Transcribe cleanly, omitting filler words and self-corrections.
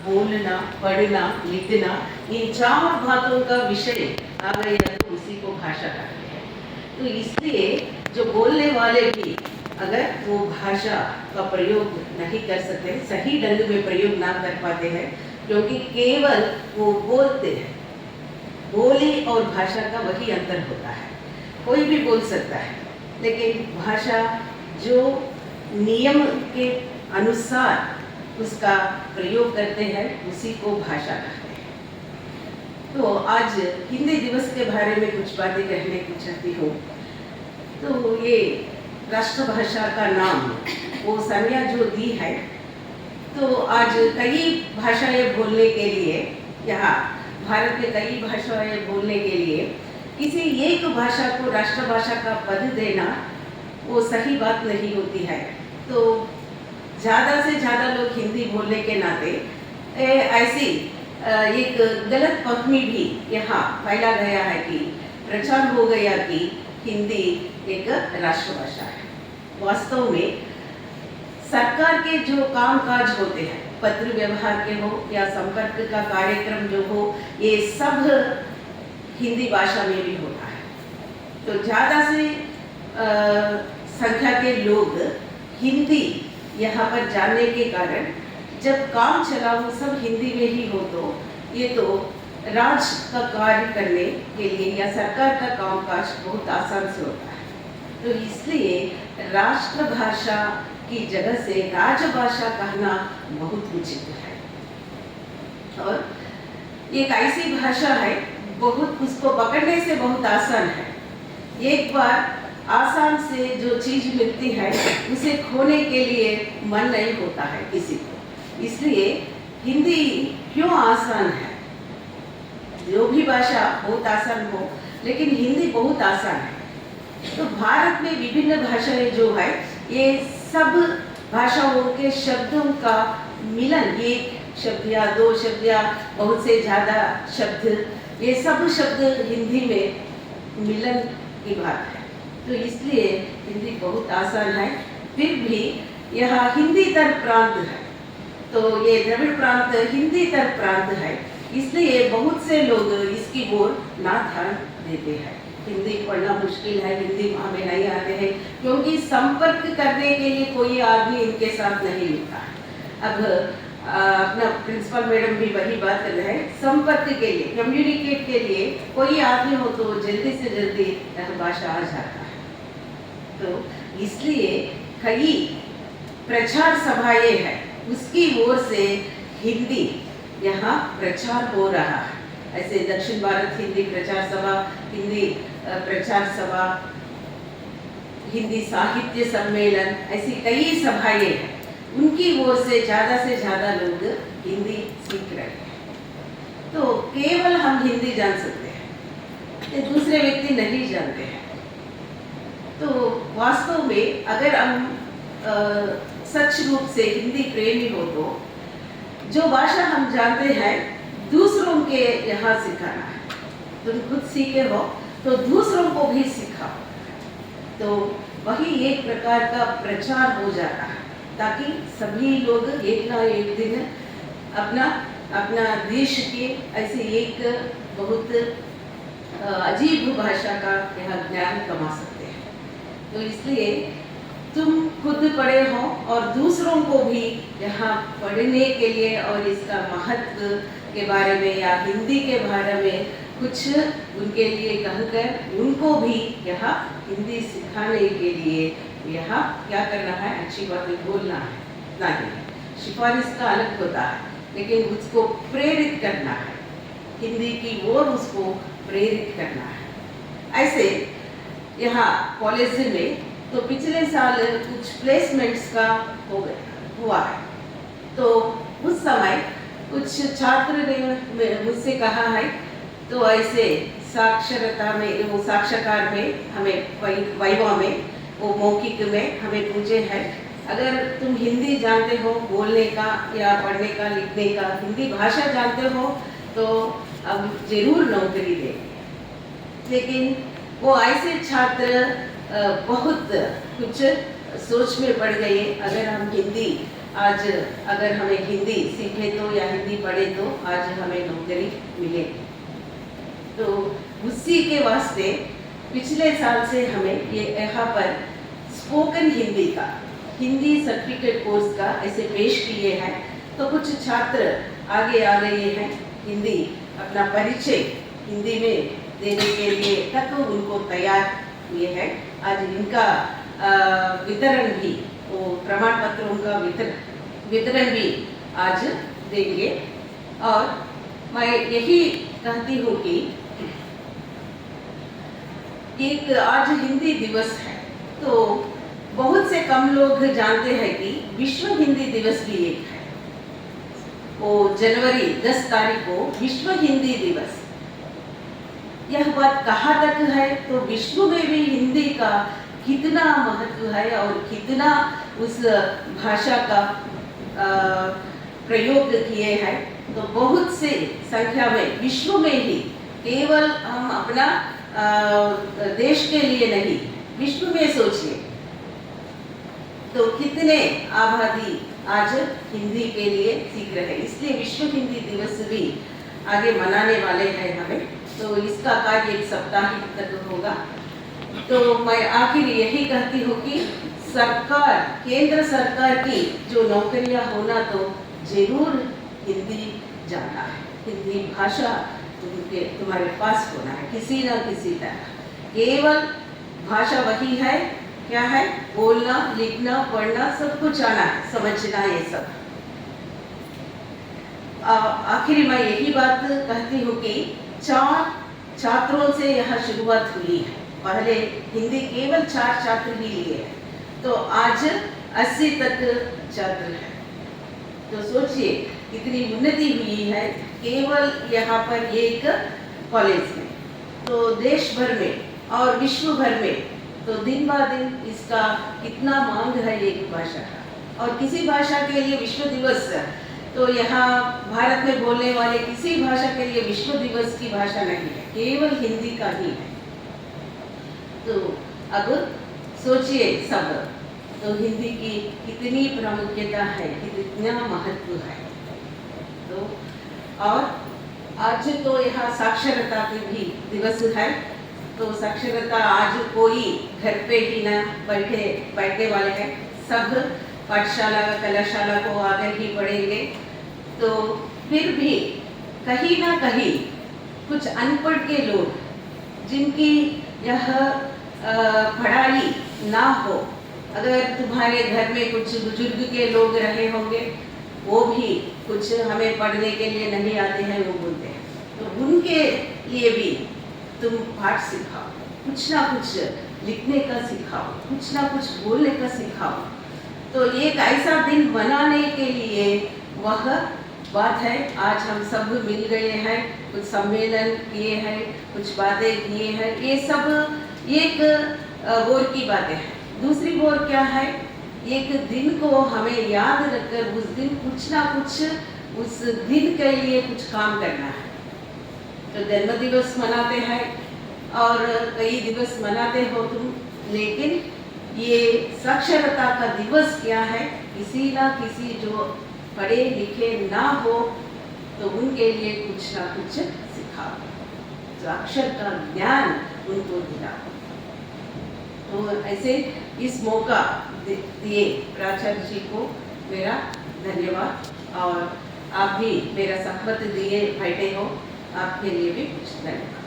बोलना, पढ़ना, लिखना, इन चार बातों का विषय आ गया तो उसी को भाषा कहते हैं। तो इसलिए जो बोलने वाले भी अगर वो भाषा का प्रयोग नहीं कर सकते, सही ढंग में प्रयोग ना कर पाते हैं, क्योंकि केवल वो बोलते हैं, बोली और भाषा का वही अंतर होता है। कोई भी बोल सकता है, लेकिन भाषा जो नियम के अनुसार उसका प्रयोग करते हैं उसी को भाषा कहते हैं। तो आज हिंदी दिवस के बारे में कुछ बातें कहने की चाहती हूँ। तो ये राष्ट्रभाषा का नाम वो संज्ञा जो दी है, तो आज कई भाषाएं बोलने के लिए, यहाँ भारत में कई भाषाएं बोलने के लिए किसी एक भाषा को राष्ट्रभाषा का पद देना वो सही बात नहीं होती है। तो ज़्यादा से ज़्यादा लोग हिंदी बोलने के नाते ऐसी एक गलत फहमी भी यहाँ फैला गया है कि प्रचार हो गया कि हिंदी एक राष्ट्रभाषा है। वास्तव में सरकार के जो कामकाज होते हैं, पत्र व्यवहार के हो या संपर्क का कार्यक्रम जो हो, ये सब हिंदी भाषा में भी होता है। तो ज़्यादा से संख्या के लोग हिंदी यहाँ पर जानने के कारण जब काम चला वो सब हिंदी में ही हो, तो ये तो राज का कार्य करने के लिए या सरकार का कामकाज बहुत आसान से होता है। तो इसलिए राष्ट्रभाषा की जगह से राजभाषा कहना बहुत उचित है। और एक ऐसी भाषा है, बहुत उसको पकड़ने से बहुत आसान है। एक बार आसान से जो चीज मिलती है उसे खोने के लिए मन नहीं होता है किसी को। इसलिए हिंदी क्यों आसान है? जो भी भाषा बहुत आसान हो, लेकिन हिंदी बहुत आसान है। तो भारत में विभिन्न भाषाएं जो है, ये सब भाषाओं के शब्दों का मिलन, एक शब्द या दो शब्द या बहुत से ज़्यादा शब्द, ये सब शब्द हिंदी में मिलन की बात है। तो इसलिए हिंदी बहुत आसान है। फिर भी यह हिंदी तर प्रांत है, तो ये द्रविड़ प्रांत हिंदी तर प्रांत है, इसलिए बहुत से लोग इसकी ओर ना ध्यान देते हैं। हिंदी पढ़ना मुश्किल है, हिंदी हमें नहीं आते हैं, क्योंकि संपर्क करने के लिए कोई आदमी इनके साथ नहीं लिखता है। अब अपना प्रिंसिपल मैडम भी वही बात कर रहे हैं, संपर्क के लिए, कम्युनिकेट के लिए कोई आदमी हो तो जल्दी से जल्दी यह भाषा आ जाता है। तो इसलिए कई प्रचार सभाएं हैं, उसकी ओर से हिंदी यहाँ प्रचार हो रहा है। ऐसे दक्षिण भारत हिंदी प्रचार सभा, हिंदी प्रचार सभा, हिंदी साहित्य सम्मेलन, ऐसी कई सभाएं हैं, उनकी ओर से ज़्यादा लोग हिंदी सीख रहे हैं। तो केवल हम हिंदी जान सकते हैं, दूसरे व्यक्ति नहीं जानते हैं। तो वास्तव में अगर हम सच रूप से हिंदी प्रेमी हो, तो जो भाषा हम जानते हैं दूसरों के यहाँ सिखाना है। तुम खुद सीखे हो तो दूसरों को भी सिखाओ, तो वही एक प्रकार का प्रचार हो जाता है, ताकि सभी लोग एक ना एक दिन अपना देश के ऐसे एक बहुत अजीब भाषा का यह ज्ञान कमा सकते हैं। तो इसलिए तुम खुद पढ़े हो और दूसरों को भी यहाँ पढ़ने के लिए और इसका महत्व के बारे में या हिंदी के बारे में कुछ उनके लिए कहकर उनको भी यहाँ हिंदी सिखाने के लिए यहाँ क्या करना है, अच्छी बातें बोलना है, नहीं सिफारिश का अलग होता है, लेकिन उसको प्रेरित करना है, हिंदी की ओर उसको प्रेरित करना है। ऐसे यहाँ कॉलेज में तो पिछले साल कुछ प्लेसमेंट्स का हुआ है, तो उस समय कुछ छात्र ने मुझसे कहा है, तो ऐसे साक्षरता में, वो साक्षात्कार में हमें वाइवा में, वो मौखिक में हमें पूछे हैं, अगर तुम हिंदी जानते हो बोलने का या पढ़ने का, लिखने का, हिंदी भाषा जानते हो तो अब जरूर नौकरी देंगे। लेकिन वो ऐसे छात्र बहुत कुछ सोच में पड़ गए, अगर हम हिंदी आज अगर हमें हिंदी सीखे तो या हिंदी पढ़े तो आज हमें नौकरी मिलेगी। तो उसी के वास्ते पिछले साल से हमें ये यहाँ पर स्पोकन हिंदी का हिंदी सर्टिफिकेट कोर्स का ऐसे पेश किए हैं। तो कुछ छात्र आगे आ गए हैं, हिंदी अपना परिचय हिंदी में देने के लिए तक उनको तैयार किए हैं। आज इनका वितरण भी, वो प्रमाण पत्रों का वितरण भी आज देंगे। और मैं यही कहती हूँ कि एक आज हिंदी दिवस है, तो बहुत से कम लोग जानते हैं कि विश्व हिंदी दिवस भी एक है। वो जनवरी 10 तारीख को विश्व हिंदी दिवस। यह बात कहाँ तक है, तो विश्व में भी हिंदी का कितना महत्व है और कितना उस भाषा का प्रयोग किए हैं। तो बहुत से संख्या में विश्व में ही, केवल हम अपना देश के लिए नहीं, विश्व में सोचिए तो कितने आबादी आज हिंदी के लिए सीख रहे हैं। इसलिए विश्व हिंदी दिवस भी आगे मनाने वाले हैं हमें। तो इसका कार्य एक सप्ताह तक होगा। तो मैं आखिर यही कहती हूँ कि सरकार, केंद्र सरकार की जो नौकरियाँ होना तो जरूर हिंदी जाना है, हिंदी भाषा तुम्हारे पास होना है किसी न किसी तरह। केवल भाषा वही है, क्या है, बोलना, लिखना, पढ़ना सब कुछ आना है, समझना ये सब। आखिर मैं यही बात कहती हूँ कि 4 छात्रों से यह शुरुआत हुई है। पहले हिंदी केवल 4 छात्र ही लिए हैं, तो आज 80 तक छात्र हैं। तो सोचिए कितनी उन्नति हुई है केवल यहाँ पर एक कॉलेज में। तो देश भर में और विश्व भर में तो दिन ब दिन इसका कितना मांग है एक भाषा का। और किसी भाषा के लिए विश्व दिवस, तो यहाँ भारत में बोलने वाले किसी भाषा के लिए विश्व दिवस की भाषा नहीं है, केवल हिंदी का ही है। तो अब सोचिए सब, तो हिंदी की कितनी प्रामुख्यता है, कितना महत्व है। तो और आज तो यहाँ साक्षरता की भी दिवस है। तो साक्षरता आज कोई घर पे ही ना बैठने वाले हैं, सब पाठशाला कलाशाला को आकर ही पढ़ेंगे। तो फिर भी कहीं ना कहीं कुछ अनपढ़ के लोग जिनकी यह पढ़ाई ना हो, अगर तुम्हारे घर में कुछ बुजुर्ग के लोग रहे होंगे, वो भी कुछ हमें पढ़ने के लिए नहीं आते हैं, वो बोलते हैं, तो उनके लिए भी तुम पाठ सिखाओ, कुछ ना कुछ लिखने का सिखाओ, कुछ ना कुछ बोलने का सिखाओ। तो एक ऐसा दिन बनाने के लिए वह बात है। आज हम सब मिल गए हैं, कुछ सम्मेलन किए हैं, कुछ बातें किए हैं, ये सब एक ओर की बातें हैं। दूसरी ओर क्या है, एक दिन को हमें याद रखकर उस दिन कुछ ना कुछ उस दिन के लिए कुछ काम करना है। तो जन्म दिवस मनाते हैं और कई दिवस मनाते हो तुम, लेकिन ये साक्षरता का दिवस क्या है, किसी ना किसी जो पढ़े लिखे ना हो तो उनके लिए कुछ ना कुछ सिखाओ, तो अक्षर का ज्ञान उनको दिलाओ। तो ऐसे इस मौका दिए प्राचार्य जी को मेरा धन्यवाद, और आप भी मेरा सहमत दिए बैठे हो, आपके लिए भी कुछ धन्यवाद।